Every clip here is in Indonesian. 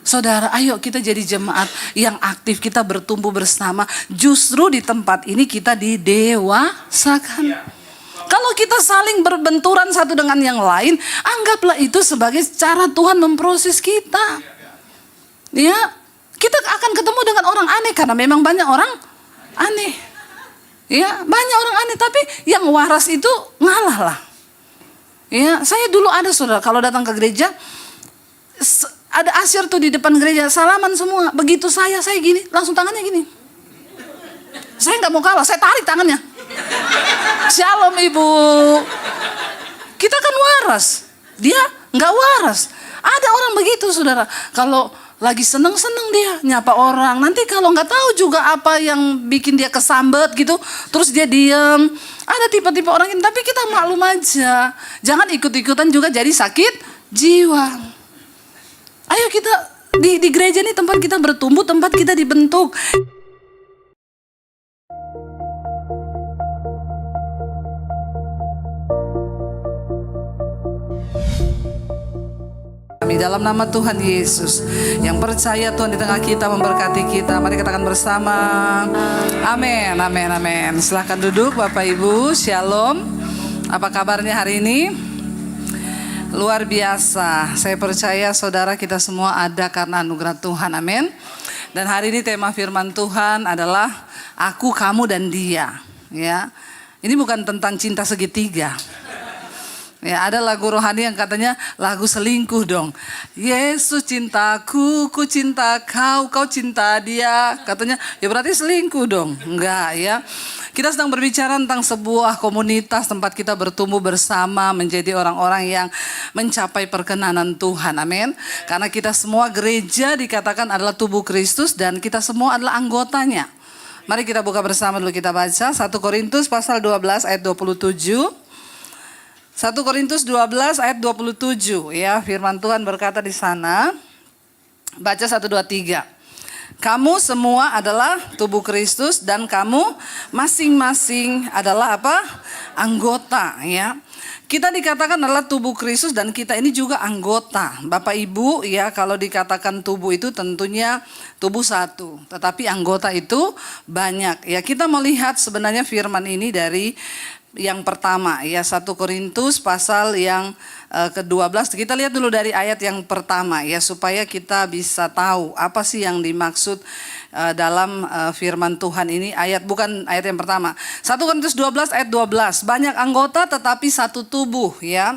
Saudara, ayo kita jadi jemaat yang aktif, kita bertumbuh bersama. Justru di tempat ini kita didewasakan. Kalau kita saling berbenturan satu dengan yang lain, anggaplah itu sebagai cara Tuhan memproses kita. Ya, kita akan ketemu dengan orang aneh karena memang banyak orang aneh. Ya, banyak orang aneh, tapi yang waras itu ngalah lah. Ya, saya dulu ada saudara, kalau datang ke gereja, ada asyir tuh di depan gereja, salaman semua. Begitu saya gini, langsung tangannya gini. Saya nggak mau kalah, saya tarik tangannya. Shalom ibu. Kita kan waras, dia nggak waras. Ada orang begitu saudara, kalau lagi seneng-seneng dia nyapa orang. Nanti kalau nggak tahu juga apa yang bikin dia kesambet gitu, terus dia diem. Ada tipe-tipe orang ini, tapi kita maklum aja. Jangan ikut-ikutan juga jadi sakit jiwa. Ayo kita di gereja ini tempat kita bertumbuh, tempat kita dibentuk. Di dalam nama Tuhan Yesus, yang percaya Tuhan di tengah kita memberkati kita. Mari katakan bersama, amin, amin, amin. Silahkan duduk Bapak Ibu, shalom. Apa kabarnya hari ini? Luar biasa. Saya percaya saudara kita semua ada karena anugerah Tuhan, amin. Dan hari ini tema firman Tuhan adalah aku, kamu, dan dia. Ya, ini bukan tentang cinta segitiga. Ya, ada lagu rohani yang katanya lagu selingkuh dong. Yesus cintaku, ku cinta kau, kau cinta dia. Katanya ya berarti selingkuh dong. Enggak ya. Kita sedang berbicara tentang sebuah komunitas tempat kita bertumbuh bersama menjadi orang-orang yang mencapai perkenanan Tuhan. Amin. Karena kita semua gereja dikatakan adalah tubuh Kristus dan kita semua adalah anggotanya. Mari kita buka bersama dulu, kita baca 1 Korintus pasal 12 ayat 27. 1 Korintus 12 ayat 27 ya, firman Tuhan berkata di sana. Baca 1 2 3. Kamu semua adalah tubuh Kristus dan kamu masing-masing adalah apa? Anggota ya. Kita dikatakan adalah tubuh Kristus dan kita ini juga anggota. Bapak Ibu ya, kalau dikatakan tubuh itu tentunya tubuh satu, tetapi anggota itu banyak. Ya, kita melihat sebenarnya firman ini dari yang pertama ya, 1 Korintus pasal yang ke-12. Kita lihat dulu dari ayat yang pertama ya, supaya kita bisa tahu apa sih yang dimaksud dalam firman Tuhan ini. Bukan ayat yang pertama. 1 Korintus 12 ayat 12. Banyak anggota tetapi satu tubuh ya.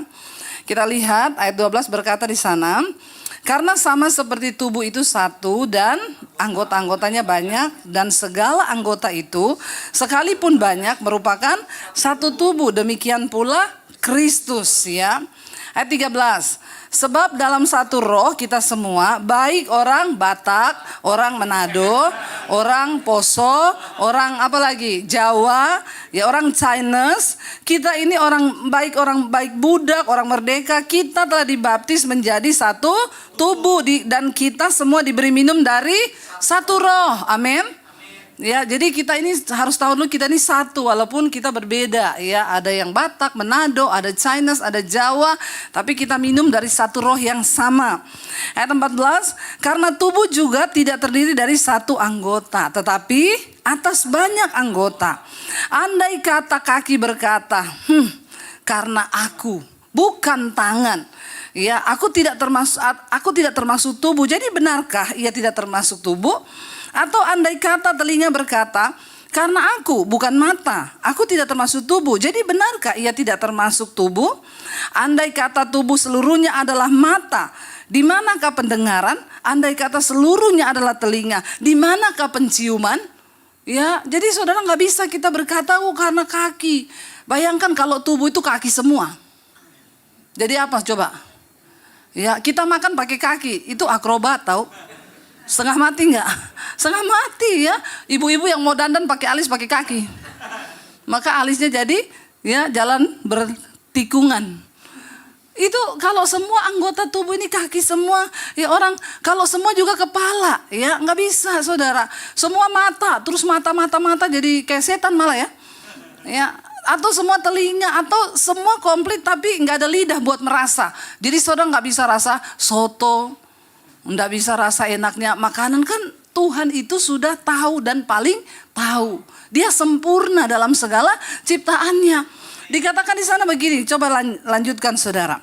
Kita lihat ayat 12 berkata di sana, karena sama seperti tubuh itu satu dan anggota-anggotanya banyak, dan segala anggota itu sekalipun banyak merupakan satu tubuh, demikian pula Kristus ya. Ayat 13. Sebab dalam satu roh kita semua, baik orang Batak, orang Manado, orang Poso, orang apa lagi? Jawa, ya orang Chinese. Kita ini orang baik Budak, orang Merdeka, kita telah dibaptis menjadi satu tubuh dan kita semua diberi minum dari satu roh. Amin. Ya, jadi kita ini harus tahu dulu kita ini satu walaupun kita berbeda ya. Ada yang Batak, Manado, ada Chinese, ada Jawa, tapi kita minum dari satu roh yang sama. Ayat 14, karena tubuh juga tidak terdiri dari satu anggota, tetapi atas banyak anggota. Andai kata kaki berkata, karena aku bukan tangan, ya aku tidak termasuk tubuh. Jadi benarkah ia tidak termasuk tubuh? Atau andai kata telinga berkata, karena aku bukan mata, aku tidak termasuk tubuh. Jadi benarkah ia tidak termasuk tubuh? Andai kata tubuh seluruhnya adalah mata, di manakah pendengaran? Andai kata seluruhnya adalah telinga, di manakah penciuman? Ya, jadi saudara nggak bisa kita berkata, karena kaki. Bayangkan kalau tubuh itu kaki semua. Jadi apa coba? Ya, kita makan pakai kaki, itu akrobat tahu? Setengah mati enggak? Setengah mati ya. Ibu-ibu yang mau dandan pakai alis pakai kaki. Maka alisnya jadi ya jalan bertikungan. Itu kalau semua anggota tubuh ini kaki semua, ya orang kalau semua juga kepala, ya nggak bisa saudara. Semua mata, terus mata jadi kayak setan malah ya. Ya, atau semua telinga, atau semua komplit tapi nggak ada lidah buat merasa. Jadi saudara nggak bisa rasa soto. Nggak bisa rasa enaknya makanan kan Tuhan itu sudah tahu dan paling tahu. Dia sempurna dalam segala ciptaannya. Dikatakan di sana begini, coba lanjutkan saudara.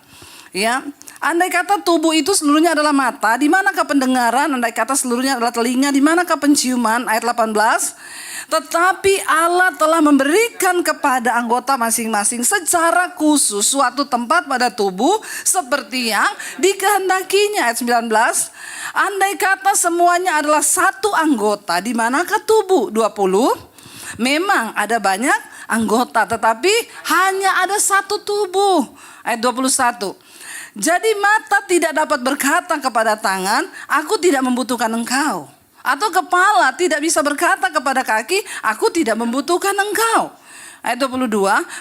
Ya, andai kata tubuh itu seluruhnya adalah mata, di manakah pendengaran? Andai kata seluruhnya adalah telinga, di manakah penciuman? Ayat 18. Tetapi Allah telah memberikan kepada anggota masing-masing secara khusus suatu tempat pada tubuh seperti yang dikehendakinya. Ayat 19. Andai kata semuanya adalah satu anggota, di manakah tubuh? 20. Memang ada banyak anggota, tetapi hanya ada satu tubuh. Ayat 21. Jadi mata tidak dapat berkata kepada tangan, aku tidak membutuhkan engkau. Atau kepala tidak bisa berkata kepada kaki, aku tidak membutuhkan engkau. Ayat 22,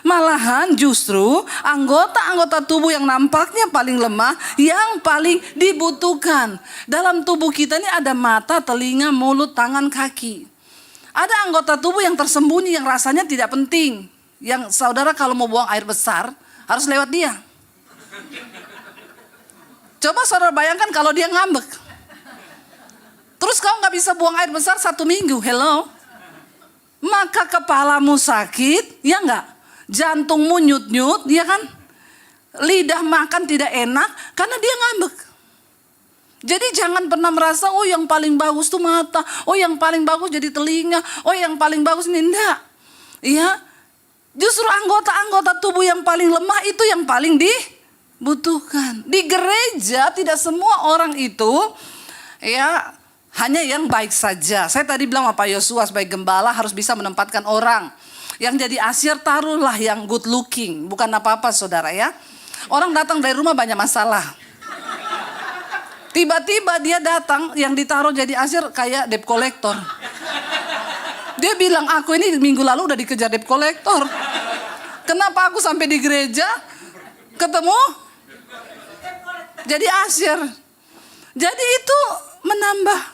malahan justru anggota-anggota tubuh yang nampaknya paling lemah, yang paling dibutuhkan. Dalam tubuh kita ini ada mata, telinga, mulut, tangan, kaki. Ada anggota tubuh yang tersembunyi, yang rasanya tidak penting. Yang saudara kalau mau buang air besar, harus lewat dia. Coba saudara bayangkan kalau dia ngambek. Terus kau gak bisa buang air besar 1 minggu, hello? Maka kepalamu sakit, ya enggak? Jantungmu nyut-nyut, ya kan? Lidah makan tidak enak, karena dia ngambek. Jadi jangan pernah merasa, oh yang paling bagus tuh mata, oh yang paling bagus jadi telinga, oh yang paling bagus ini, enggak. Ya, justru anggota-anggota tubuh yang paling lemah itu yang paling dibutuhkan. Di gereja tidak semua orang itu, ya, hanya yang baik saja. Saya tadi bilang apa Yosua sebagai gembala harus bisa menempatkan orang. Yang jadi asyir taruhlah yang good looking. Bukan apa-apa saudara ya. Orang datang dari rumah banyak masalah. Tiba-tiba dia datang yang ditaruh jadi asyir kayak debt collector. Dia bilang aku ini minggu lalu udah dikejar debt collector. Kenapa aku sampai di gereja ketemu jadi asyir. Jadi itu menambah.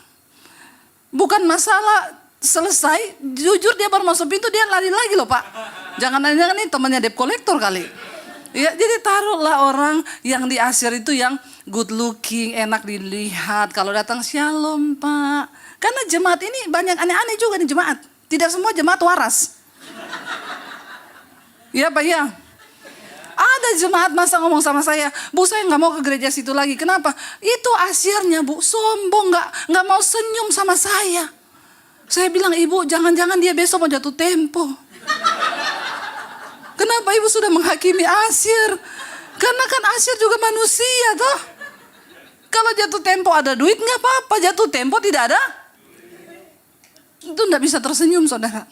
Bukan masalah selesai, jujur dia baru masuk pintu dia lari lagi loh Pak. Jangan-jangan ini temannya debt collector kali. Ya, jadi taruhlah orang yang di asyir itu yang good looking, enak dilihat. Kalau datang shalom Pak. Karena jemaat ini banyak aneh-aneh juga nih jemaat. Tidak semua jemaat waras. Iya Pak ya. Ada jemaat masa ngomong sama saya, Bu saya nggak mau ke gereja situ lagi. Kenapa? Itu asyirnya Bu, sombong, nggak mau senyum sama saya. Saya bilang Ibu, jangan-jangan dia besok mau jatuh tempo. Kenapa Ibu sudah menghakimi asyir? Karena kan asyir juga manusia toh. Kalau jatuh tempo ada duit nggak apa-apa, jatuh tempo tidak ada. Itu nggak bisa tersenyum saudara.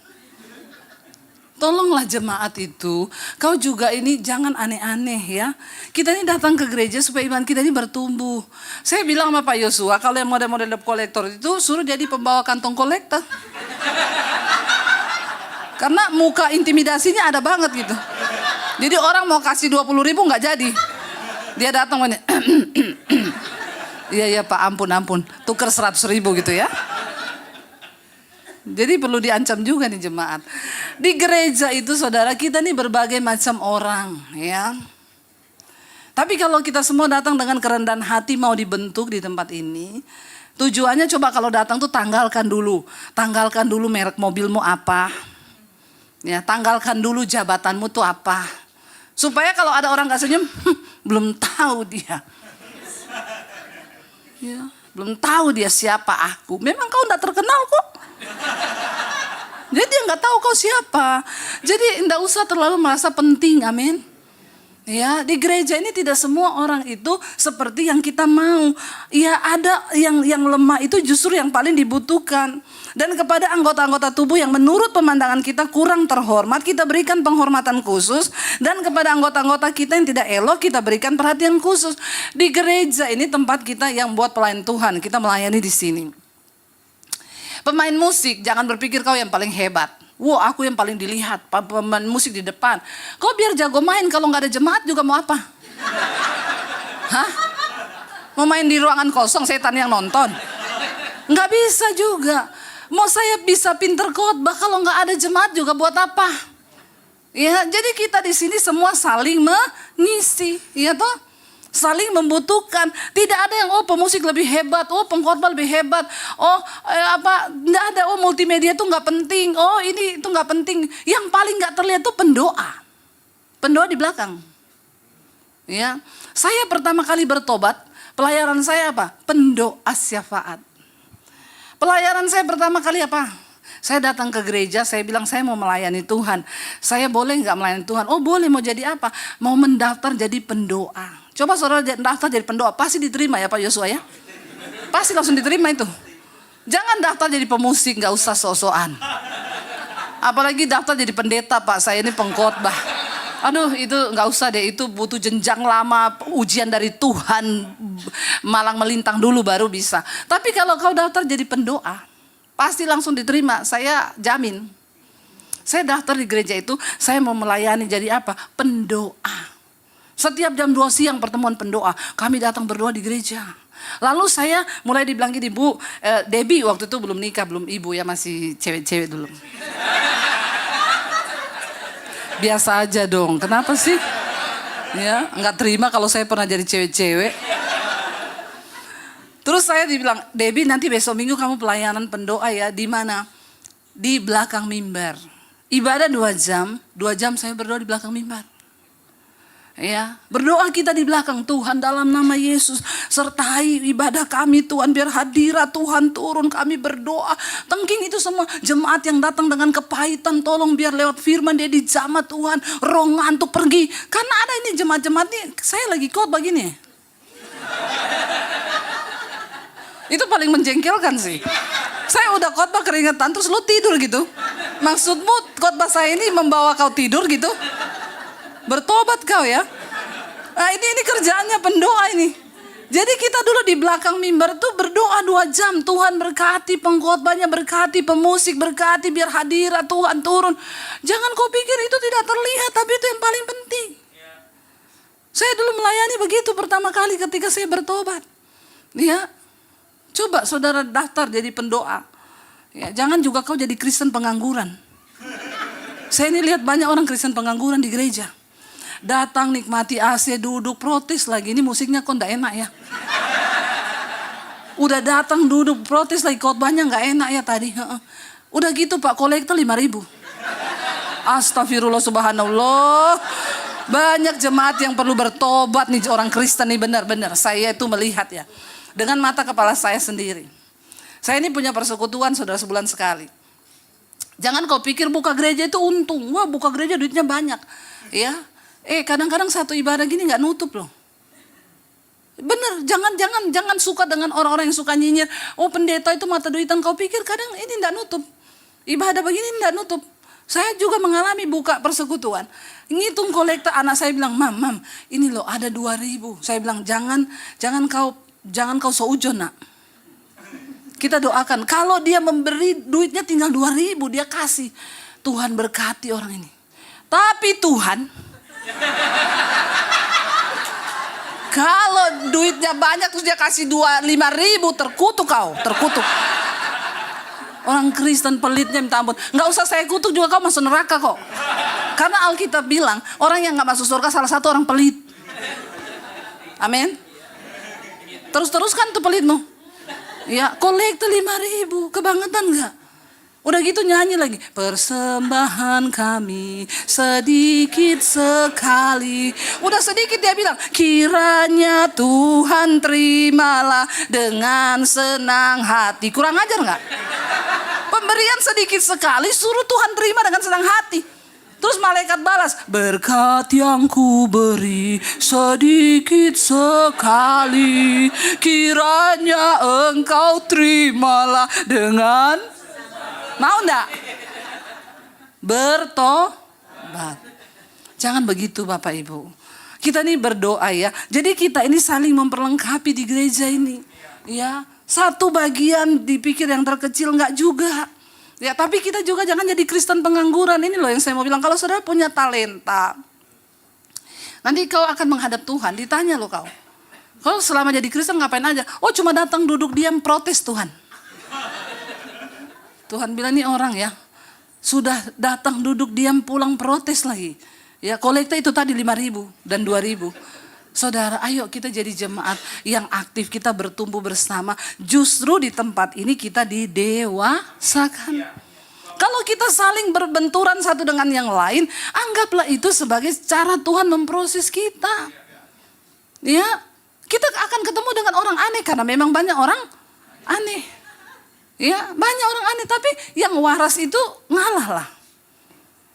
Tolonglah jemaat itu, kau juga ini jangan aneh-aneh ya. Kita ini datang ke gereja supaya iman kita ini bertumbuh. Saya bilang sama Pak Yosua, kalau yang model-model debt collector itu suruh jadi pembawa kantong kolektor. Karena muka intimidasinya ada banget gitu. Jadi orang mau kasih 20.000 nggak jadi. Dia datang ini, iya Pak ampun, tuker 100.000 gitu ya. Jadi perlu diancam juga nih jemaat. Di gereja itu saudara kita nih berbagai macam orang ya. Tapi kalau kita semua datang dengan kerendahan hati mau dibentuk di tempat ini. Tujuannya coba kalau datang tuh tanggalkan dulu. Tanggalkan dulu merek mobilmu apa. Ya, tanggalkan dulu jabatanmu tuh apa. Supaya kalau ada orang gak senyum, belum tahu dia. Ya, belum tahu dia siapa aku. Memang kau gak terkenal kok. Jadi dia nggak tahu kau siapa. Jadi nggak usah terlalu merasa penting, amin. Ya, di gereja ini tidak semua orang itu seperti yang kita mau. Ya, ada yang lemah itu justru yang paling dibutuhkan. Dan kepada anggota-anggota tubuh yang menurut pemandangan kita kurang terhormat, kita berikan penghormatan khusus. Dan kepada anggota-anggota kita yang tidak elok, kita berikan perhatian khusus. Di gereja ini tempat kita yang buat pelayan Tuhan, kita melayani di sini. Pemain musik, jangan berpikir kau yang paling hebat. Wow, aku yang paling dilihat, pemain musik di depan. Kau biar jago main, kalau nggak ada jemaat juga mau apa? Hah? Mau main di ruangan kosong, setan yang nonton? Nggak bisa juga. Mau saya bisa pinter khotbah, kalau nggak ada jemaat juga buat apa? Ya, jadi kita di sini semua saling mengisi, ya toh? Saling membutuhkan. Tidak ada yang pemusik lebih hebat, pengkhotbah lebih hebat, nggak ada, multimedia itu nggak penting, ini itu nggak penting. Yang paling nggak terlihat itu pendoa. Pendoa di belakang. Ya, saya pertama kali bertobat, pelayaran saya apa? Pendoa syafaat. Pelayaran saya pertama kali apa? Saya datang ke gereja, saya bilang saya mau melayani Tuhan. Saya boleh nggak melayani Tuhan? Oh boleh, mau jadi apa? Mau mendaftar jadi pendoa. Coba saudara daftar jadi pendoa, pasti diterima ya Pak Yosua ya? Pasti langsung diterima itu. Jangan daftar jadi pemusik, nggak usah sok-sokan. Apalagi daftar jadi pendeta, Pak, saya ini pengkhotbah. Aduh, itu nggak usah deh, itu butuh jenjang lama, ujian dari Tuhan, malang melintang dulu baru bisa. Tapi kalau kau daftar jadi pendoa, pasti langsung diterima, saya jamin. Saya daftar di gereja itu, saya mau melayani jadi apa? Pendoa. Setiap jam 2 siang pertemuan pendoa, kami datang berdoa di gereja. Lalu saya mulai dibilang gini, Bu, Debbie waktu itu belum nikah, belum ibu ya, masih cewek-cewek dulu. Biasa aja dong, kenapa sih? Ya, nggak terima kalau saya pernah jadi cewek-cewek. Terus saya dibilang, Debbie nanti besok minggu kamu pelayanan pendoa ya, di mana? Di belakang mimbar. Ibadah 2 jam, 2 jam saya berdoa di belakang mimbar. Ya, berdoa kita di belakang. Tuhan, dalam nama Yesus sertai ibadah kami Tuhan, biar hadirat Tuhan turun, kami berdoa. Tengking itu semua jemaat yang datang dengan kepahitan, tolong biar lewat firman dia dijamah Tuhan, roh ngantuk pergi. Karena ada ini jemaat-jemaat ini, saya lagi khotbah gini. Itu paling menjengkelkan sih. Saya udah khotbah keringetan terus lu tidur gitu. Maksudmu khotbah saya ini membawa kau tidur gitu? Bertobat kau ya. Nah ini kerjaannya pendoa ini. Jadi kita dulu di belakang mimbar tuh berdoa 2 jam. Tuhan berkati pengkhotbahnya, berkati pemusik, berkati biar hadirat Tuhan turun. Jangan kau pikir itu tidak terlihat, tapi itu yang paling penting. Saya dulu melayani begitu pertama kali ketika saya bertobat. Ya, coba saudara daftar jadi pendoa. Ya, jangan juga kau jadi Kristen pengangguran. Saya ini lihat banyak orang Kristen pengangguran di gereja. Datang nikmati AC, duduk protes lagi. Ini musiknya kok enggak enak ya. Udah datang duduk protes lagi, khotbahnya enggak enak ya tadi. Udah gitu Pak, kolektor 5.000. Astagfirullah subhanallah. Banyak jemaat yang perlu bertobat nih, orang Kristen nih, benar-benar. Saya itu melihat ya, dengan mata kepala saya sendiri. Saya ini punya persekutuan saudara sebulan sekali. Jangan kau pikir buka gereja itu untung. Wah, buka gereja duitnya banyak. Ya. Kadang-kadang satu ibadah gini nggak nutup loh. Bener, jangan suka dengan orang-orang yang suka nyinyir. Oh, pendeta itu mata duitan. Kau pikir kadang ini nggak nutup. Ibadah begini nggak nutup. Saya juga mengalami buka persekutuan. Ngitung kolektor, anak saya bilang, Mam, ini loh ada 2.000. Saya bilang jangan kau seujon nak. Kita doakan, kalau dia memberi duitnya tinggal 2.000, dia kasih. Tuhan berkati orang ini. Tapi Tuhan, kalau duitnya banyak terus dia kasih 5.000, terkutuk kau, terkutuk. Orang Kristen pelitnya minta ampun. Nggak usah saya kutuk juga kau masuk neraka kok. Karena Alkitab bilang, orang yang nggak masuk surga salah satu orang pelit. Amin. Terus-teruskan tuh pelitmu. Ya, kolektor 5.000, kebangetan nggak? Udah gitu nyanyi lagi, persembahan kami sedikit sekali. Udah sedikit dia bilang, kiranya Tuhan terimalah dengan senang hati. Kurang ajar nggak? Pemberian sedikit sekali, suruh Tuhan terima dengan senang hati. Terus malaikat balas, berkat yang ku beri sedikit sekali, kiranya engkau terimalah dengan... Mau enggak? Bertobat. Jangan begitu Bapak Ibu. Kita ini berdoa ya. Jadi kita ini saling memperlengkapi di gereja ini. Ya, satu bagian dipikir yang terkecil enggak juga. Ya, tapi kita juga jangan jadi Kristen pengangguran. Ini loh yang saya mau bilang. Kalau saudara punya talenta, nanti kau akan menghadap Tuhan. Ditanya loh kau. Kau selama jadi Kristen ngapain aja? Oh, cuma datang duduk diam protes Tuhan. Tuhan bilang ini orang ya, sudah datang duduk diam pulang protes lagi. Ya, kolektor itu tadi 5.000 dan 2.000. Saudara, ayo kita jadi jemaat yang aktif, kita bertumbuh bersama. Justru di tempat ini kita didewasakan. Kalau kita saling berbenturan satu dengan yang lain, anggaplah itu sebagai cara Tuhan memproses kita. Ya, kita akan ketemu dengan orang aneh karena memang banyak orang aneh. Ya, banyak orang aneh, tapi yang waras itu ngalah lah.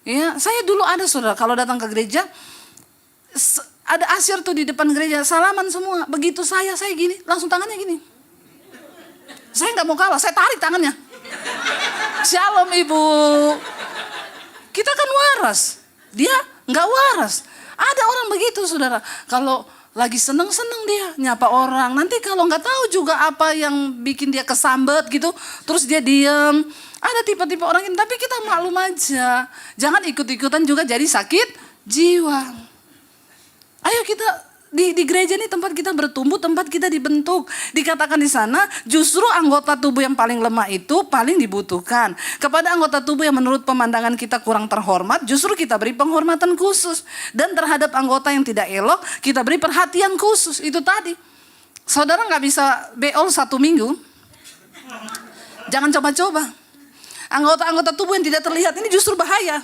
Ya, saya dulu ada saudara, kalau datang ke gereja, ada asyir tuh di depan gereja, salaman semua. Begitu saya gini, langsung tangannya gini. Saya nggak mau kalah, saya tarik tangannya. Shalom ibu. Kita kan waras, dia nggak waras. Ada orang begitu saudara, kalau lagi seneng-seneng dia nyapa orang. Nanti kalau nggak tahu juga apa yang bikin dia kesambet gitu, terus dia diem. Ada tipe-tipe orang ini, tapi kita maklum aja. Jangan ikut-ikutan juga jadi sakit jiwa. Ayo kita di gereja ini tempat kita bertumbuh, tempat kita dibentuk. Dikatakan di sana, justru anggota tubuh yang paling lemah itu paling dibutuhkan. Kepada anggota tubuh yang menurut pemandangan kita kurang terhormat, justru kita beri penghormatan khusus. Dan terhadap anggota yang tidak elok, kita beri perhatian khusus. Itu tadi. Saudara nggak bisa beol 1 minggu. Jangan coba-coba. Anggota-anggota tubuh yang tidak terlihat ini justru bahaya.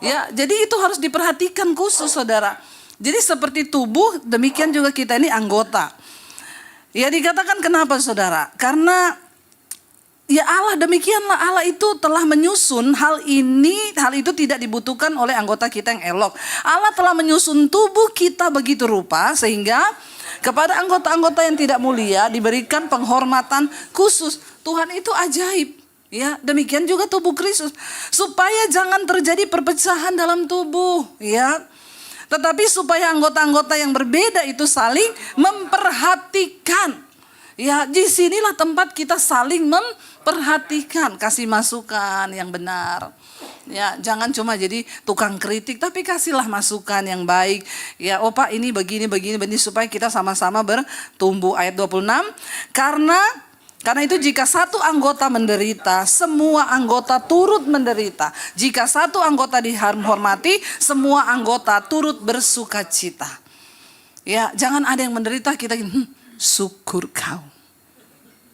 Ya, jadi itu harus diperhatikan khusus saudara. Jadi seperti tubuh, demikian juga kita ini anggota. Ya dikatakan kenapa saudara? Karena ya Allah demikianlah, Allah itu telah menyusun hal itu tidak dibutuhkan oleh anggota kita yang elok. Allah telah menyusun tubuh kita begitu rupa sehingga kepada anggota-anggota yang tidak mulia diberikan penghormatan khusus. Tuhan itu ajaib. Ya, demikian juga tubuh Kristus. Supaya jangan terjadi perpecahan dalam tubuh, ya. Tetapi supaya anggota-anggota yang berbeda itu saling memperhatikan. Ya, di sinilah tempat kita saling memperhatikan, kasih masukan yang benar. Ya, jangan cuma jadi tukang kritik, tapi kasihlah masukan yang baik. Ya, oh Pak ini begini supaya kita sama-sama bertumbuh. Ayat 26, Karena itu jika satu anggota menderita, semua anggota turut menderita. Jika satu anggota dihormati, semua anggota turut bersukacita. Ya, jangan ada yang menderita kita syukur kau.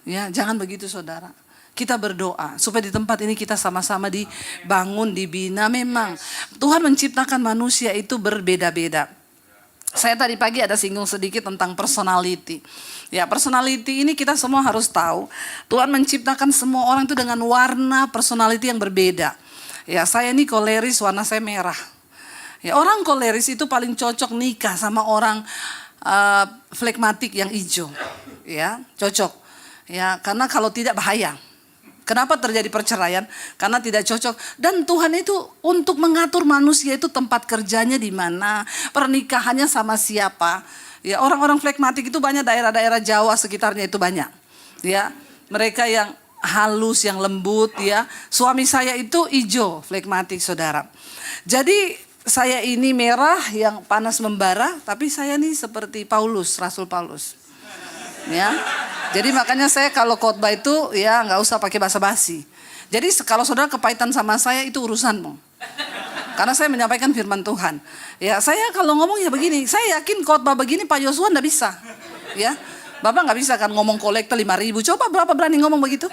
Ya, jangan begitu saudara. Kita berdoa supaya di tempat ini kita sama-sama dibangun, dibina. Memang Tuhan menciptakan manusia itu berbeda-beda. Saya tadi pagi ada singgung sedikit tentang personality. Ya, personality ini kita semua harus tahu. Tuhan menciptakan semua orang itu dengan warna personality yang berbeda. Ya, saya ini koleris, warna saya merah. Ya, orang koleris itu paling cocok nikah sama orang flegmatik yang hijau. Ya, cocok. Ya, karena kalau tidak bahaya. Kenapa terjadi perceraian? Karena tidak cocok. Dan Tuhan itu untuk mengatur manusia itu tempat kerjanya di mana, pernikahannya sama siapa. Ya, orang-orang flegmatik itu banyak, daerah-daerah Jawa sekitarnya itu banyak. Ya, mereka yang halus, yang lembut. Ya, suami saya itu hijau, flegmatik saudara. Jadi saya ini merah yang panas membara, tapi saya ini seperti Paulus, Rasul Paulus. Ya, jadi makanya saya kalau khotbah itu ya nggak usah pakai basa-basi. Jadi kalau saudara kepahitan sama saya itu urusanmu. Karena saya menyampaikan firman Tuhan. Ya, saya kalau ngomong ya begini, saya yakin khotbah begini Pak Yosua nggak bisa. Ya, Bapak nggak bisa kan ngomong kolektor 5.000. Coba berapa berani ngomong begitu?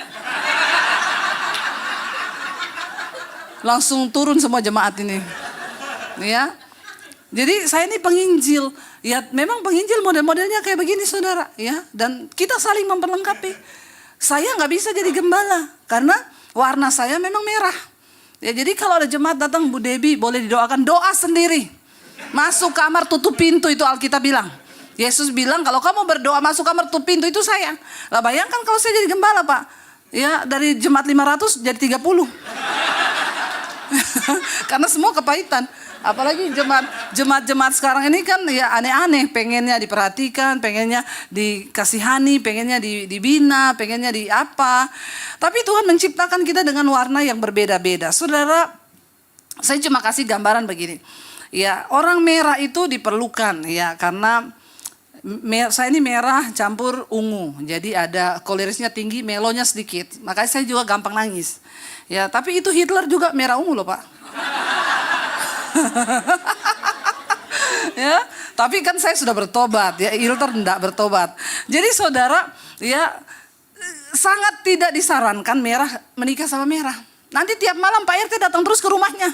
Langsung turun semua jemaat ini. Ya. Jadi saya ini penginjil. Ya, memang penginjil model-modelnya kayak begini saudara, ya. Dan kita saling memperlengkapi. Saya nggak bisa jadi gembala karena warna saya memang merah. Ya, jadi kalau ada jemaat datang, Bu Debbie boleh didoakan, doa sendiri. Masuk kamar tutup pintu, itu Alkitab bilang. Yesus bilang kalau kamu berdoa masuk kamar tutup pintu, itu saya. Lah bayangkan kalau saya jadi gembala Pak. Ya, dari jemaat 500 jadi 30. Karena semua kepahitan. Apalagi jemaat sekarang ini kan ya aneh-aneh, pengennya diperhatikan, pengennya dikasihani, pengennya dibina, pengennya di apa. Tapi Tuhan menciptakan kita dengan warna yang berbeda-beda. Saudara, saya cuma kasih gambaran begini. Ya, orang merah itu diperlukan ya karena saya ini merah campur ungu. Jadi ada kolerisnya tinggi, melonya sedikit. Makanya saya juga gampang nangis. Ya, tapi itu Hitler juga merah ungu loh Pak. Ya, Tapi kan saya sudah bertobat ya, Ilter enggak bertobat. Jadi saudara ya sangat tidak disarankan Merah menikah sama Merah. Nanti tiap malam Pak RT datang terus ke rumahnya.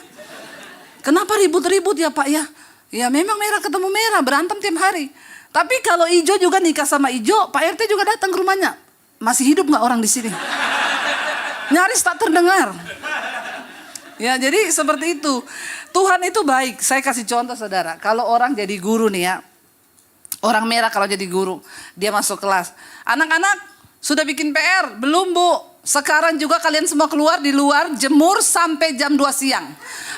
Kenapa ribut-ribut ya Pak ya? Ya memang Merah ketemu Merah, berantem tiap hari. Tapi kalau Ijo juga nikah sama Ijo, Pak RT juga datang ke rumahnya. Masih hidup nggak orang di sini? Nyaris tak terdengar. Ya jadi seperti itu. Tuhan itu baik. Saya kasih contoh saudara. Kalau orang jadi guru nih ya. Orang Merah kalau jadi guru. Dia masuk kelas. Anak-anak sudah bikin PR? Belum Bu. Sekarang juga kalian semua keluar di luar jemur sampai jam 2 siang.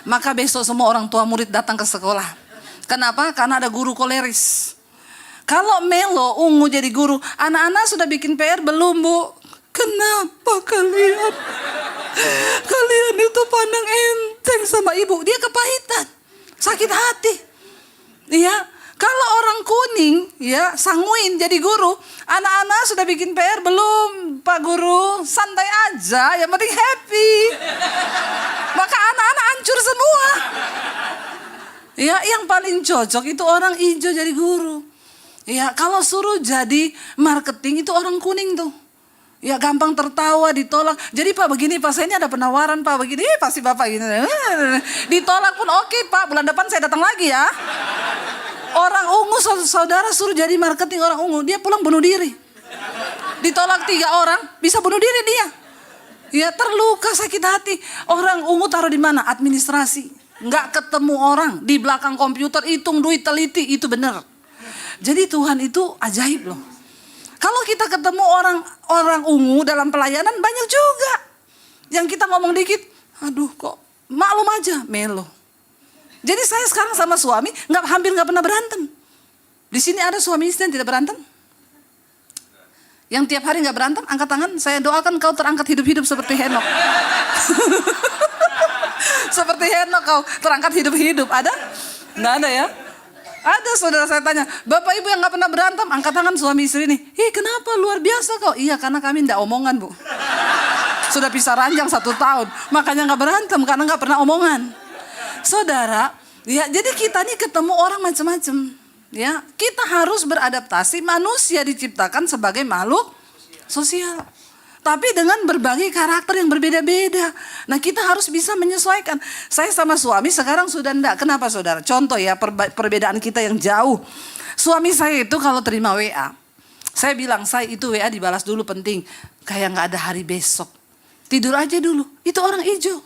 Maka besok semua orang tua murid datang ke sekolah. Kenapa? Karena ada guru koleris. Kalau Melo, Ungu jadi guru. Anak-anak sudah bikin PR? Belum Bu. Kenapa kalian itu pandang enteng sama ibu? Dia kepahitan, sakit hati. Ya, kalau orang kuning, ya sanguin jadi guru. Anak-anak sudah bikin PR belum, Pak Guru? Santai aja, yang penting happy. Maka anak-anak hancur semua. Ya, yang paling cocok itu orang hijau jadi guru. Ya, kalau suruh jadi marketing itu orang kuning tuh. Ya gampang tertawa, ditolak. Jadi Pak begini Pak, saya ini ada penawaran Pak begini. Pasti Bapak gini. Ditolak pun oke Pak, bulan depan saya datang lagi ya. Orang ungu saudara suruh jadi marketing orang ungu. Dia pulang bunuh diri. Ditolak 3 orang, bisa bunuh diri dia. Ya terluka, sakit hati. Orang ungu taruh di mana? Administrasi. Nggak ketemu orang. Di belakang komputer hitung duit teliti, itu benar. Jadi Tuhan itu ajaib loh. Kalau kita ketemu orang ungu dalam pelayanan banyak juga. Yang kita ngomong dikit, aduh kok maklum aja, Melo. Jadi saya sekarang sama suami hampir nggak pernah berantem. Di sini ada suami istri yang tidak berantem? Yang tiap hari nggak berantem, angkat tangan. Saya doakan kau terangkat hidup-hidup seperti Henok. Seperti Henok kau terangkat hidup-hidup. Ada? Nggak ada ya? Ada saudara saya tanya, Bapak Ibu yang gak pernah berantem, angkat tangan suami istri ini. Kenapa luar biasa kok? Iya karena kami gak omongan Bu. Sudah pisah ranjang 1 tahun, makanya gak berantem karena gak pernah omongan. Saudara, ya jadi kita nih ketemu orang macam-macam. Ya, kita harus beradaptasi. Manusia diciptakan sebagai makhluk sosial. Tapi dengan berbagai karakter yang berbeda-beda. Nah kita harus bisa menyesuaikan. Saya sama suami sekarang sudah enggak. Kenapa saudara? Contoh ya perbedaan kita yang jauh. Suami saya itu kalau terima WA. Saya bilang saya itu WA dibalas dulu penting. Kayak gak ada hari besok. Tidur aja dulu. Itu orang hijau.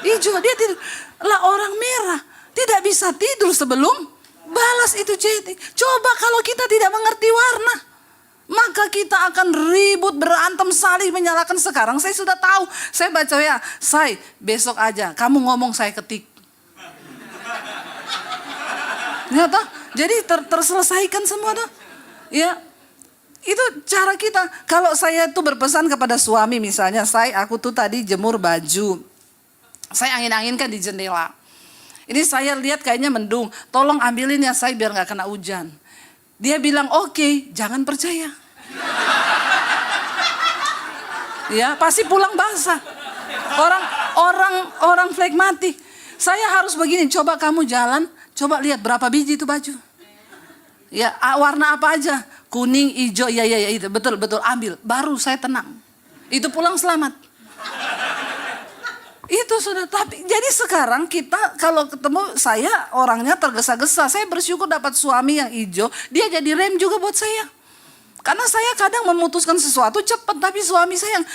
Hijau dia tidur. Lah orang merah. Tidak bisa tidur sebelum balas itu chatting. Coba kalau kita tidak mengerti warna. Maka kita akan ribut, berantem, saling menyalahkan. Sekarang saya sudah tahu. Saya baca ya, saya besok aja. Kamu ngomong saya ketik. Ya toh? Jadi terselesaikan semua tuh. Ya, itu cara kita. Kalau saya tuh berpesan kepada suami misalnya, aku tuh tadi jemur baju. Saya angin-anginkan di jendela. Ini saya lihat kayaknya mendung. Tolong ambilin ya saya biar nggak kena hujan. Dia bilang oke, jangan percaya. Ya pasti pulang basah. Orang flegmatik. Saya harus begini, coba kamu jalan, coba lihat berapa biji itu baju. Ya warna apa aja, kuning, hijau, ya itu betul ambil. Baru saya tenang. Itu pulang selamat. Itu sudah. Tapi jadi sekarang kita kalau ketemu saya orangnya tergesa-gesa. Saya bersyukur dapat suami yang hijau. Dia jadi rem juga buat saya. Karena saya kadang memutuskan sesuatu cepat. Tapi suami saya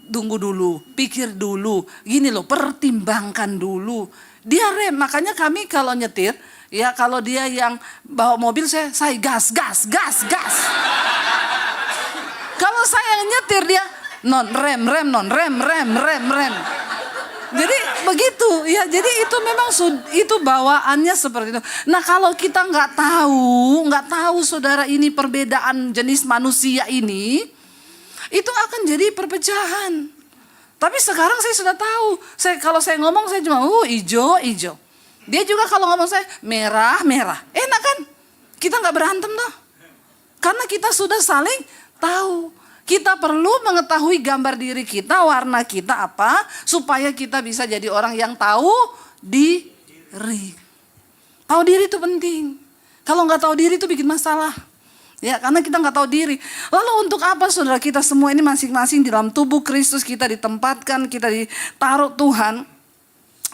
tunggu dulu, pikir dulu. Gini loh, pertimbangkan dulu. Dia rem. Makanya kami kalau nyetir, ya kalau dia yang bawa mobil saya gas. Kalau saya yang nyetir dia rem. Jadi begitu ya. Jadi itu memang itu bawaannya seperti itu. Nah kalau kita nggak tahu saudara ini perbedaan jenis manusia ini, itu akan jadi perpecahan. Tapi sekarang saya sudah tahu. Kalau saya ngomong saya cuma hijau. Dia juga kalau ngomong saya merah. Enak kan? Kita nggak berantem tuh. Karena kita sudah saling tahu. Kita perlu mengetahui gambar diri kita, warna kita apa, supaya kita bisa jadi orang yang tahu diri. Tahu diri itu penting. Kalau nggak tahu diri itu bikin masalah. Ya, karena kita nggak tahu diri. Lalu untuk apa saudara kita semua ini masing-masing di dalam tubuh Kristus kita ditempatkan, kita ditaruh Tuhan.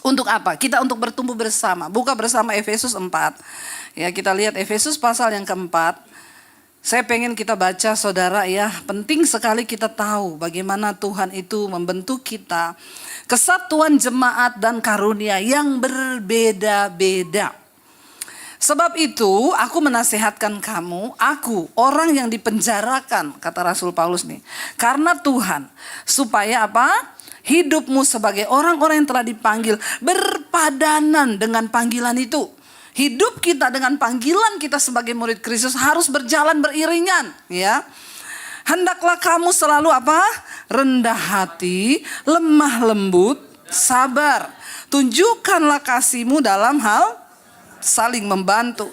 Untuk apa? Kita untuk bertumbuh bersama. Buka bersama Efesus 4. Ya, kita lihat Efesus pasal yang keempat. Saya pengen kita baca saudara ya. Penting sekali kita tahu bagaimana Tuhan itu membentuk kita. Kesatuan jemaat dan karunia yang berbeda-beda. Sebab itu aku menasehatkan kamu, aku orang yang dipenjarakan, kata Rasul Paulus nih. Karena Tuhan, supaya apa? Hidupmu sebagai orang-orang yang telah dipanggil berpadanan dengan panggilan itu. Hidup kita dengan panggilan kita sebagai murid Kristus harus berjalan beriringan, ya. Hendaklah kamu selalu apa? Rendah hati, lemah lembut, sabar. Tunjukkanlah kasihmu dalam hal saling membantu.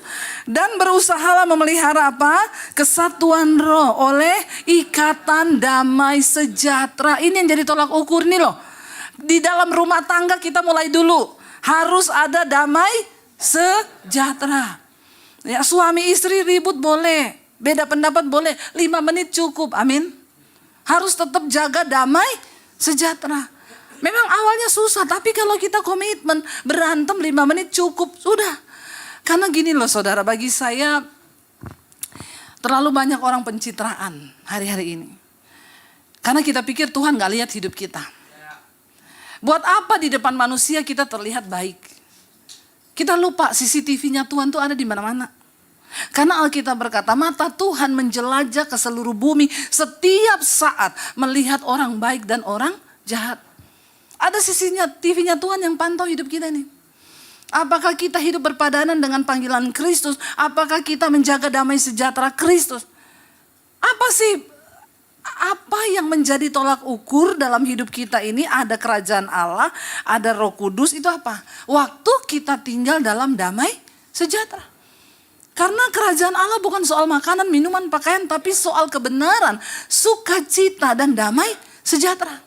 Dan berusahalah memelihara apa? Kesatuan roh oleh ikatan damai sejahtera. Ini yang jadi tolak ukur nih loh. Di dalam rumah tangga kita mulai dulu. Harus ada damai sejahtera. Ya, suami istri ribut boleh. Beda pendapat boleh. 5 menit cukup. Amin. Harus tetap jaga damai sejahtera. Memang awalnya susah. Tapi kalau kita komitmen berantem 5 menit cukup. Sudah. Karena gini loh saudara, bagi saya terlalu banyak orang pencitraan hari-hari ini. Karena kita pikir Tuhan gak lihat hidup kita. Buat apa di depan manusia kita terlihat baik? Kita lupa CCTV-nya Tuhan tuh ada di mana-mana. Karena Alkitab berkata mata Tuhan menjelajah ke seluruh bumi setiap saat melihat orang baik dan orang jahat. Ada sisinya TV-nya Tuhan yang pantau hidup kita nih. Apakah kita hidup berpadanan dengan panggilan Kristus? Apakah kita menjaga damai sejahtera Kristus? Apa yang menjadi tolak ukur dalam hidup kita ini? Ada kerajaan Allah, ada Roh Kudus, itu apa? Waktu kita tinggal dalam damai sejahtera. Karena kerajaan Allah bukan soal makanan, minuman, pakaian, tapi soal kebenaran, sukacita dan damai sejahtera.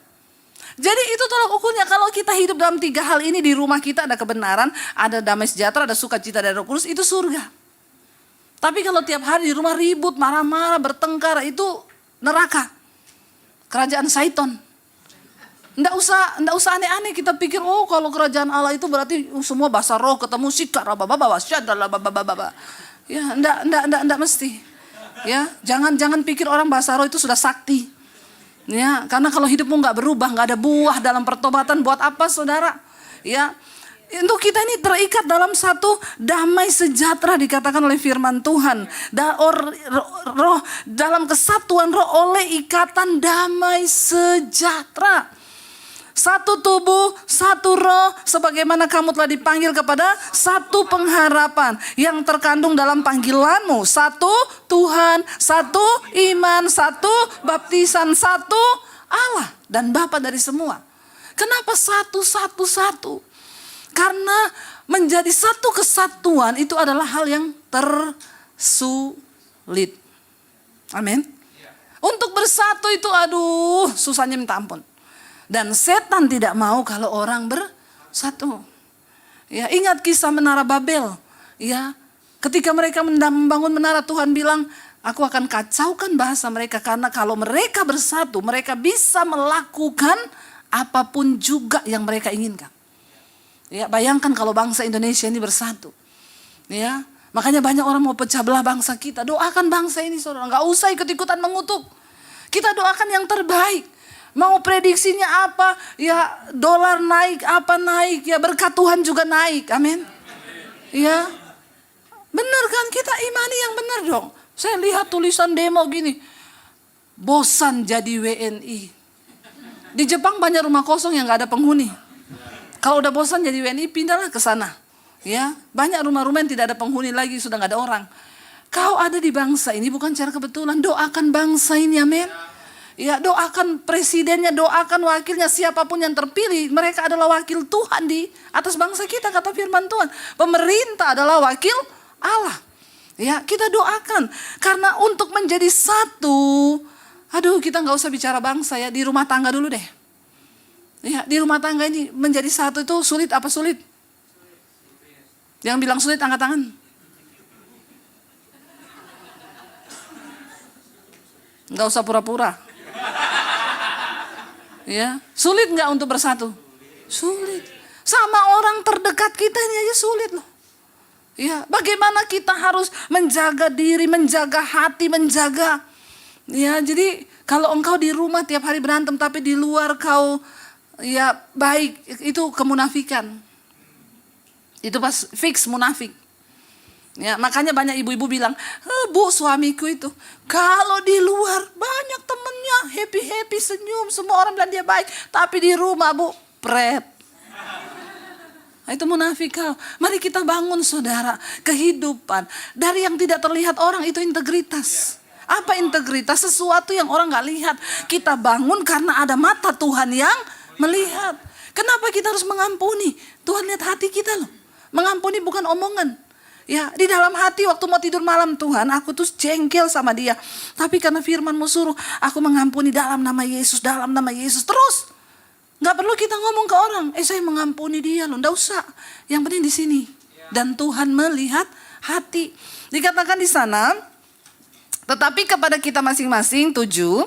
Jadi itu tolak ukurnya. Kalau kita hidup dalam 3 hal ini, di rumah kita ada kebenaran, ada damai sejahtera, ada sukacita dan Roh Kudus, itu surga. Tapi kalau tiap hari di rumah ribut, marah-marah, bertengkar, itu neraka. Kerajaan Saiton. Nggak usah aneh-aneh kita pikir, oh kalau kerajaan Allah itu berarti semua bahasa roh ketemu sikar, ya, enggak mesti. Ya, jangan pikir orang bahasa roh itu sudah sakti. Ya, karena kalau hidupmu nggak berubah, nggak ada buah dalam pertobatan, buat apa saudara? Ya, untuk kita ini terikat dalam satu damai sejahtera dikatakan oleh firman Tuhan. Roh dalam kesatuan roh oleh ikatan damai sejahtera. Satu tubuh, satu roh, sebagaimana kamu telah dipanggil kepada satu pengharapan yang terkandung dalam panggilanmu. Satu Tuhan, satu iman, satu baptisan, satu Allah dan Bapa dari semua. Kenapa satu? Karena menjadi satu kesatuan itu adalah hal yang tersulit. Amin. Untuk bersatu itu susahnya minta ampun. Dan setan tidak mau kalau orang bersatu. Ya, ingat kisah Menara Babel. Ya, ketika mereka membangun menara, Tuhan bilang, aku akan kacaukan bahasa mereka. Karena kalau mereka bersatu, mereka bisa melakukan apapun juga yang mereka inginkan. Ya, bayangkan kalau bangsa Indonesia ini bersatu. Ya, makanya banyak orang mau pecah belah bangsa kita. Doakan bangsa ini saudara, nggak usah ikut-ikutan mengutuk. Kita doakan yang terbaik. Mau prediksinya apa? Ya, dolar naik, apa naik, ya berkat Tuhan juga naik. Amin. Ya. Benar kan? Kita imani yang benar dong. Saya lihat tulisan demo gini. Bosan jadi WNI. Di Jepang banyak rumah kosong yang gak ada penghuni. Kalau udah bosan jadi WNI, pindahlah ke sana. Ya, banyak rumah-rumah yang tidak ada penghuni lagi, sudah gak ada orang. Kau ada di bangsa ini bukan secara kebetulan. Doakan bangsa ini, amin. Ya, doakan presidennya, doakan wakilnya, siapapun yang terpilih. Mereka adalah wakil Tuhan di atas bangsa kita, kata firman Tuhan. Pemerintah adalah wakil Allah. Ya, kita doakan. Karena untuk menjadi satu, kita gak usah bicara bangsa ya, di rumah tangga dulu deh. Ya, di rumah tangga ini menjadi satu itu sulit apa sulit? Yang bilang sulit angkat tangan. Nggak usah pura-pura. Ya, sulit nggak untuk bersatu? Sulit. Sama orang terdekat kita ini aja sulit loh. Ya, bagaimana kita harus menjaga diri, menjaga hati, menjaga. Ya, jadi kalau engkau di rumah tiap hari berantem tapi di luar kau ya baik, itu kemunafikan. Itu pas fix munafik. Ya, makanya banyak ibu-ibu bilang, Bu, suamiku itu kalau di luar banyak temennya, happy-happy, senyum, semua orang bilang dia baik, tapi di rumah, Bu, pret. Nah, itu munafik kau. Mari kita bangun, saudara, kehidupan dari yang tidak terlihat orang itu integritas. Apa integritas? Sesuatu yang orang gak lihat. Kita bangun karena ada mata Tuhan yang melihat. Kenapa kita harus mengampuni? Tuhan lihat hati kita loh. Mengampuni bukan omongan. Ya, di dalam hati waktu mau tidur malam, Tuhan, aku tuh jengkel sama dia. Tapi karena firman-Mu suruh, aku mengampuni dalam nama Yesus, dalam nama Yesus. Terus, gak perlu kita ngomong ke orang, saya mengampuni dia loh. Nggak usah. Yang penting di sini. Dan Tuhan melihat hati. Dikatakan di sana, tetapi kepada kita masing-masing, 7,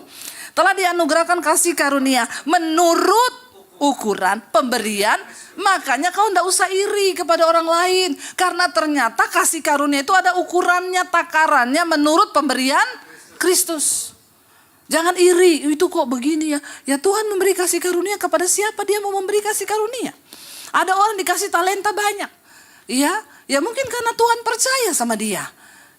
telah dianugerahkan kasih karunia menurut ukuran pemberian, makanya kau ndak usah iri kepada orang lain, karena ternyata kasih karunia itu ada ukurannya, takarannya menurut pemberian Kristus. Jangan iri, itu kok begini ya. Ya Tuhan memberi kasih karunia kepada siapa Dia mau memberi kasih karunia. Ada orang dikasih talenta banyak, ya mungkin karena Tuhan percaya sama dia.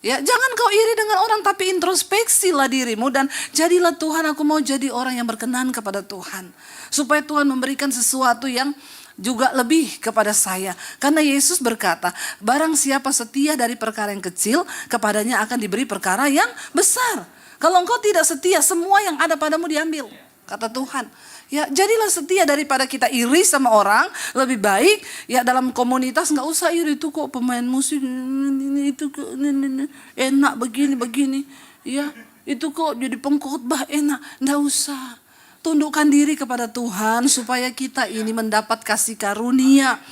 Ya, jangan kau iri dengan orang, tapi introspeksilah dirimu dan jadilah Tuhan, aku mau jadi orang yang berkenan kepada Tuhan. Supaya Tuhan memberikan sesuatu yang juga lebih kepada saya. Karena Yesus berkata, barang siapa setia dari perkara yang kecil, kepadanya akan diberi perkara yang besar. Kalau engkau tidak setia, semua yang ada padamu diambil, kata Tuhan. Ya, jadilah setia daripada kita iri sama orang. Lebih baik ya dalam komunitas nggak usah iri, itu kok pemain musik itu kok enak begini. Ya, itu kok jadi pengkhotbah enak. Nggak usah. Tundukkan diri kepada Tuhan supaya kita ini mendapat kasih karunia.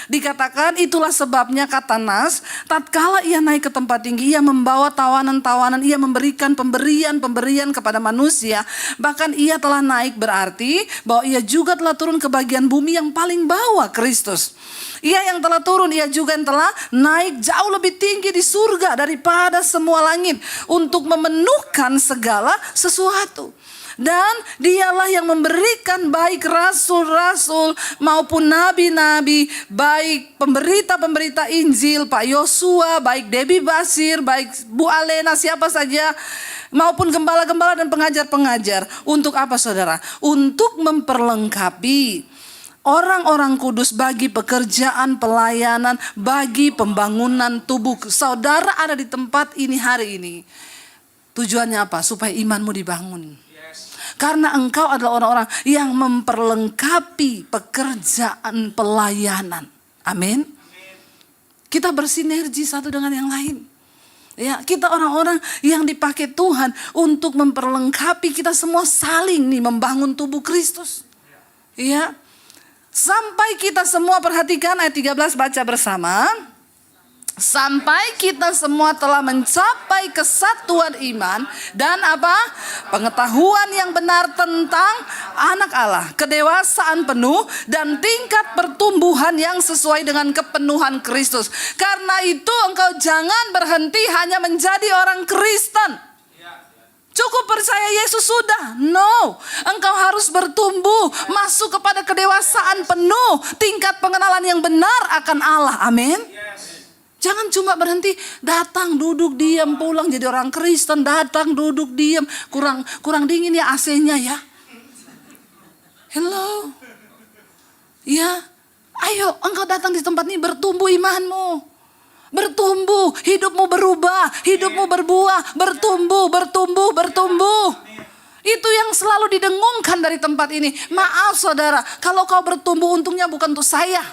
Dikatakan itulah sebabnya, kata Nas, tatkala ia naik ke tempat tinggi, ia membawa tawanan-tawanan, ia memberikan pemberian-pemberian kepada manusia. Bahkan ia telah naik berarti bahwa ia juga telah turun ke bagian bumi yang paling bawah, Kristus. Ia yang telah turun, ia juga yang telah naik jauh lebih tinggi di surga daripada semua langit untuk memenuhkan segala sesuatu. Dan dialah yang memberikan baik rasul-rasul maupun nabi-nabi, baik pemberita-pemberita Injil, Pak Yosua, baik Debbie Basir, baik Bu Alena, siapa saja, maupun gembala-gembala dan pengajar-pengajar. Untuk apa saudara? Untuk memperlengkapi orang-orang kudus bagi pekerjaan pelayanan, bagi pembangunan tubuh. Saudara ada di tempat ini hari ini. Tujuannya apa? Supaya imanmu dibangun. Karena engkau adalah orang-orang yang memperlengkapi pekerjaan pelayanan. Amin. Kita bersinergi satu dengan yang lain. Ya, kita orang-orang yang dipakai Tuhan untuk memperlengkapi, kita semua saling nih membangun tubuh Kristus. Ya. Sampai kita semua, perhatikan ayat 13, baca bersama. Sampai kita semua telah mencapai kesatuan iman dan apa? Pengetahuan yang benar tentang anak Allah, kedewasaan penuh dan tingkat pertumbuhan yang sesuai dengan kepenuhan Kristus. Karena itu engkau jangan berhenti hanya menjadi orang Kristen. Cukup percaya Yesus sudah. No, engkau harus bertumbuh, masuk kepada kedewasaan penuh, tingkat pengenalan yang benar akan Allah. Amin. Jangan cuma berhenti datang, duduk, diam, pulang jadi orang Kristen. Datang, duduk, diam. Kurang dingin ya AC-nya ya. Hello. Ya, ayo engkau datang di tempat ini, bertumbuh imanmu. Bertumbuh, hidupmu berubah, hidupmu berbuah, bertumbuh. Itu yang selalu didengungkan dari tempat ini. Maaf saudara, kalau kau bertumbuh untungnya bukan untuk saya.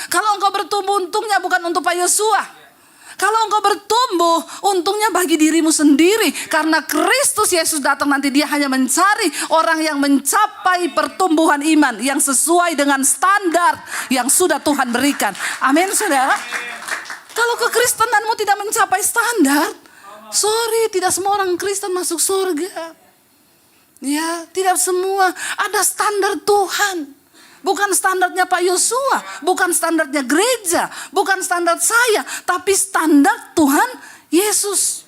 Kalau engkau bertumbuh untungnya bukan untuk Pak Yosua. Kalau engkau bertumbuh untungnya bagi dirimu sendiri. Karena Kristus Yesus datang nanti, dia hanya mencari orang yang mencapai pertumbuhan iman yang sesuai dengan standar yang sudah Tuhan berikan. Amin saudara. Kalau kekristenanmu tidak mencapai standar, sorry, tidak semua orang Kristen masuk surga. Ya, tidak semua. Ada standar Tuhan. Bukan standarnya Pak Yosua, bukan standarnya gereja, bukan standar saya, tapi standar Tuhan Yesus.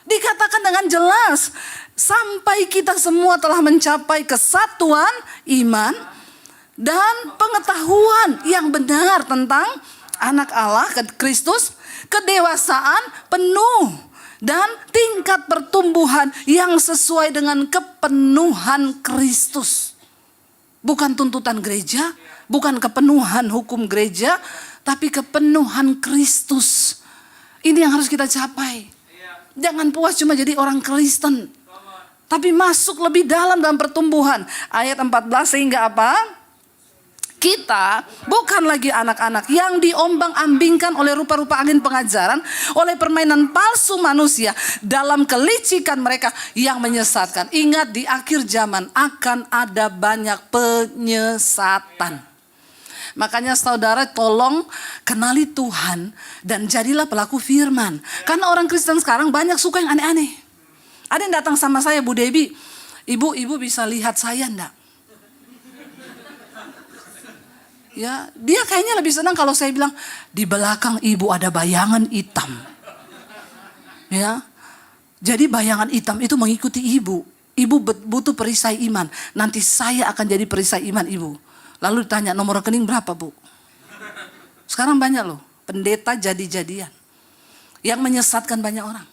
Dikatakan dengan jelas, sampai kita semua telah mencapai kesatuan iman dan pengetahuan yang benar tentang anak Allah, Kristus, kedewasaan penuh dan tingkat pertumbuhan yang sesuai dengan kepenuhan Kristus. Bukan tuntutan gereja, bukan kepenuhan hukum gereja, tapi kepenuhan Kristus. Ini yang harus kita capai. Jangan puas cuma jadi orang Kristen, tapi masuk lebih dalam pertumbuhan. Ayat 14 sehingga apa? Kita bukan lagi anak-anak yang diombang-ambingkan oleh rupa-rupa angin pengajaran, oleh permainan palsu manusia dalam kelicikan mereka yang menyesatkan. Ingat, di akhir zaman akan ada banyak penyesatan. Makanya saudara tolong kenali Tuhan dan jadilah pelaku firman. Karena orang Kristen sekarang banyak suka yang aneh-aneh. Ada yang datang sama saya, Bu Debbie, ibu bisa lihat saya enggak? Ya, dia kayaknya lebih senang kalau saya bilang di belakang ibu ada bayangan hitam. Ya, jadi bayangan hitam itu mengikuti ibu. Ibu butuh perisai iman. Nanti saya akan jadi perisai iman ibu. Lalu ditanya nomor rekening berapa, Bu? Sekarang banyak loh pendeta jadi-jadian yang menyesatkan banyak orang.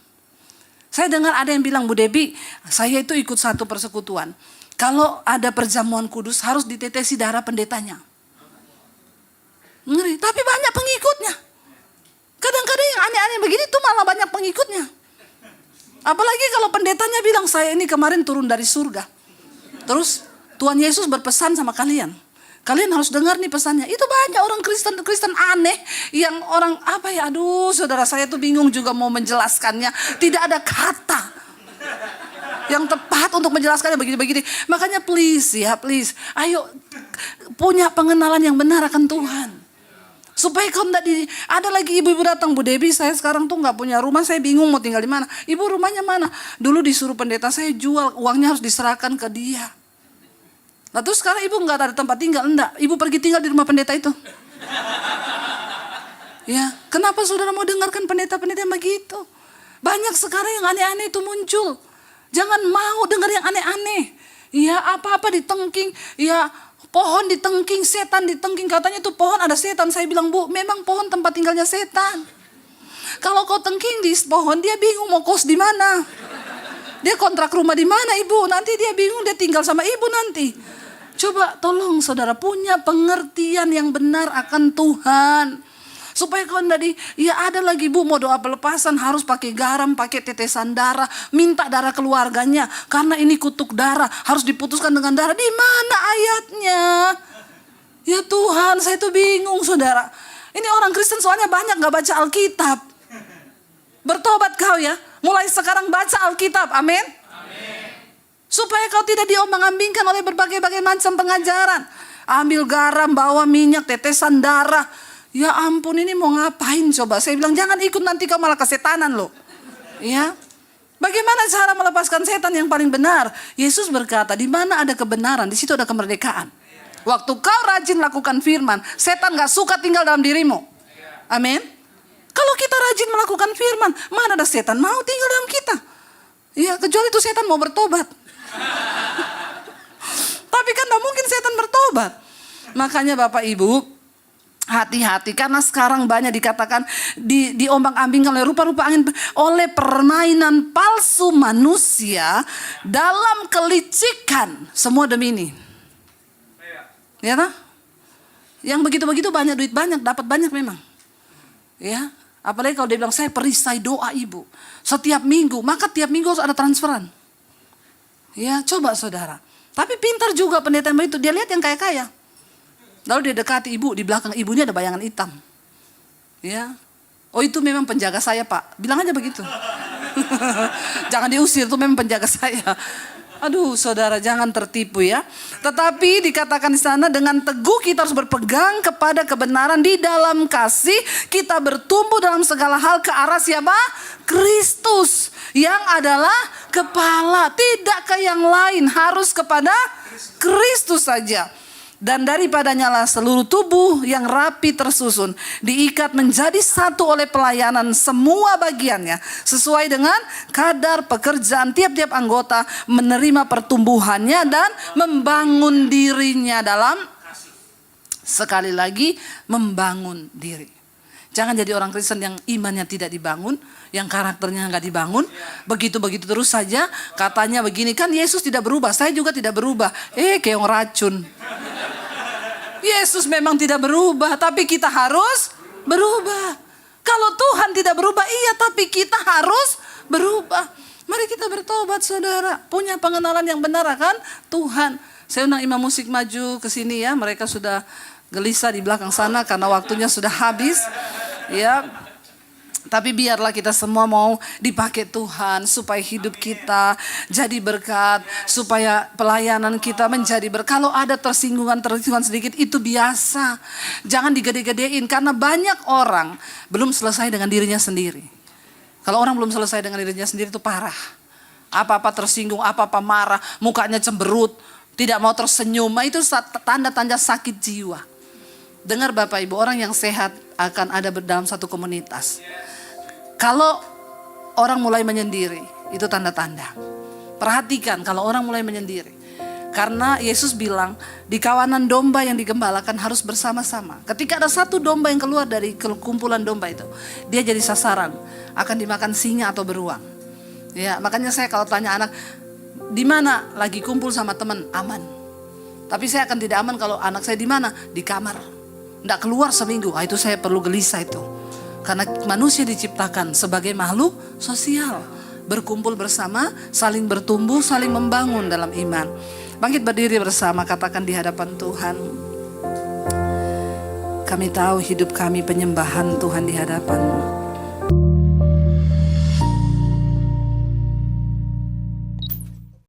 Saya dengar ada yang bilang, Bu Debbie, saya itu ikut satu persekutuan. Kalau ada perjamuan kudus harus ditetesi darah pendetanya. Ngeri, tapi banyak pengikutnya. Kadang-kadang yang aneh-aneh begini tuh malah banyak pengikutnya. Apalagi kalau pendetanya bilang, saya ini kemarin turun dari surga. Terus Tuhan Yesus berpesan sama kalian. Kalian harus dengar nih pesannya. Itu banyak orang Kristen aneh yang orang apa ya, aduh saudara saya tuh bingung juga mau menjelaskannya. Tidak ada kata yang tepat untuk menjelaskannya begini-begini. Makanya please, ayo punya pengenalan yang benar akan Tuhan. Supaya kau tidak ada lagi ibu-ibu datang, Bu Debbie saya sekarang tuh nggak punya rumah, saya bingung mau tinggal di mana. Ibu rumahnya mana? Dulu disuruh pendeta saya jual, uangnya harus diserahkan ke dia. Nah terus sekarang ibu nggak ada tempat tinggal, enggak? Ibu pergi tinggal di rumah pendeta itu. Ya, kenapa saudara mau dengarkan pendeta-pendeta yang begitu? Banyak sekarang yang aneh-aneh itu muncul. Jangan mau dengar yang aneh-aneh. Ya apa-apa ditengking, ya pohon ditengking, setan ditengking. Katanya tuh pohon ada setan. Saya bilang, Bu, memang pohon tempat tinggalnya setan. Kalau kau tengking di pohon, dia bingung mau kos di mana. Dia kontrak rumah di mana, Ibu? Nanti dia bingung, dia tinggal sama Ibu nanti. Coba tolong saudara punya pengertian yang benar akan Tuhan. Supaya kau tadi, ya ada lagi Bu mau doa pelepasan harus pakai garam, pakai tetesan darah, minta darah keluarganya. Karena ini kutuk darah, harus diputuskan dengan darah. Di mana ayatnya? Ya Tuhan, saya tuh bingung saudara. Ini orang Kristen soalnya banyak gak baca Alkitab. Bertobat kau ya, mulai sekarang baca Alkitab, amin. Supaya kau tidak diombang-ambingkan oleh berbagai-bagai macam pengajaran. Ambil garam, bawa minyak, tetesan darah. Ya ampun, ini mau ngapain coba? Saya bilang jangan ikut, nanti kau malah kesetanan loh. Ya, bagaimana cara melepaskan setan yang paling benar? Yesus berkata, di mana ada kebenaran, di situ ada kemerdekaan. Waktu kau rajin lakukan firman, setan gak suka tinggal dalam dirimu. Amin. Kalau kita rajin melakukan firman, mana ada setan mau tinggal dalam kita? Ya, kecuali itu setan mau bertobat. Tapi kan gak mungkin setan bertobat. Makanya Bapak Ibu, hati-hati, karena sekarang banyak dikatakan diombang-ambingkan oleh rupa-rupa angin, oleh permainan palsu manusia dalam kelicikan. Semua demi ini. Ya tak? Yang begitu-begitu banyak duit banyak, dapat banyak memang. Ya, apalagi kalau dia bilang saya perisai doa ibu setiap minggu, maka tiap minggu harus ada transferan. Ya, coba saudara. Tapi pintar juga pendeta itu, dia lihat yang kaya-kaya. Lalu dia dekati ibu, di belakang ibunya ada bayangan hitam. Ya. Oh itu memang penjaga saya Pak. Bilang aja begitu. Jangan diusir, itu memang penjaga saya. Aduh, saudara, jangan tertipu ya. Tetapi dikatakan di sana, dengan teguh kita harus berpegang kepada kebenaran di dalam kasih. Kita bertumbuh dalam segala hal ke arah siapa? Kristus, yang adalah kepala. Tidak ke yang lain, harus kepada Kristus saja. Dan daripadanya lah seluruh tubuh yang rapi tersusun, diikat menjadi satu oleh pelayanan semua bagiannya, sesuai dengan kadar pekerjaan tiap-tiap anggota, menerima pertumbuhannya dan membangun dirinya dalam, sekali lagi, membangun diri. Jangan jadi orang Kristen yang imannya tidak dibangun, yang karakternya nggak dibangun, begitu-begitu terus saja. Katanya begini, kan Yesus tidak berubah, saya juga tidak berubah. Kayak orang racun. Yesus memang tidak berubah, tapi kita harus berubah. Kalau Tuhan tidak berubah, iya, tapi kita harus berubah. Mari kita bertobat, saudara. Punya pengenalan yang benar akan Tuhan. Saya undang imam musik maju ke sini ya. Mereka sudah gelisah di belakang sana karena waktunya sudah habis. Ya. Tapi biarlah kita semua mau dipakai Tuhan supaya hidup kita jadi berkat, supaya pelayanan kita menjadi berkat. Kalau ada tersinggungan sedikit, itu biasa. Jangan digede-gedein, karena banyak orang belum selesai dengan dirinya sendiri. Kalau orang belum selesai dengan dirinya sendiri itu parah. Apa-apa tersinggung, apa-apa marah, mukanya cemberut, tidak mau tersenyum, itu tanda-tanda sakit jiwa. Dengar Bapak Ibu, orang yang sehat akan ada dalam satu komunitas. Kalau orang mulai menyendiri, itu tanda-tanda. Perhatikan kalau orang mulai menyendiri. Karena Yesus bilang, di kawanan domba yang digembalakan harus bersama-sama. Ketika ada satu domba yang keluar dari kumpulan domba itu, dia jadi sasaran, akan dimakan singa atau beruang. Ya, makanya saya kalau tanya anak, di mana lagi kumpul sama teman, aman. Tapi saya akan tidak aman kalau anak saya di mana, di kamar, tidak keluar seminggu. Itu saya perlu gelisah itu. Karena manusia diciptakan sebagai makhluk sosial, berkumpul bersama, saling bertumbuh, saling membangun dalam iman. Bangkit berdiri bersama, katakan di hadapan Tuhan, kami tahu hidup kami penyembahan Tuhan di hadapan-Mu.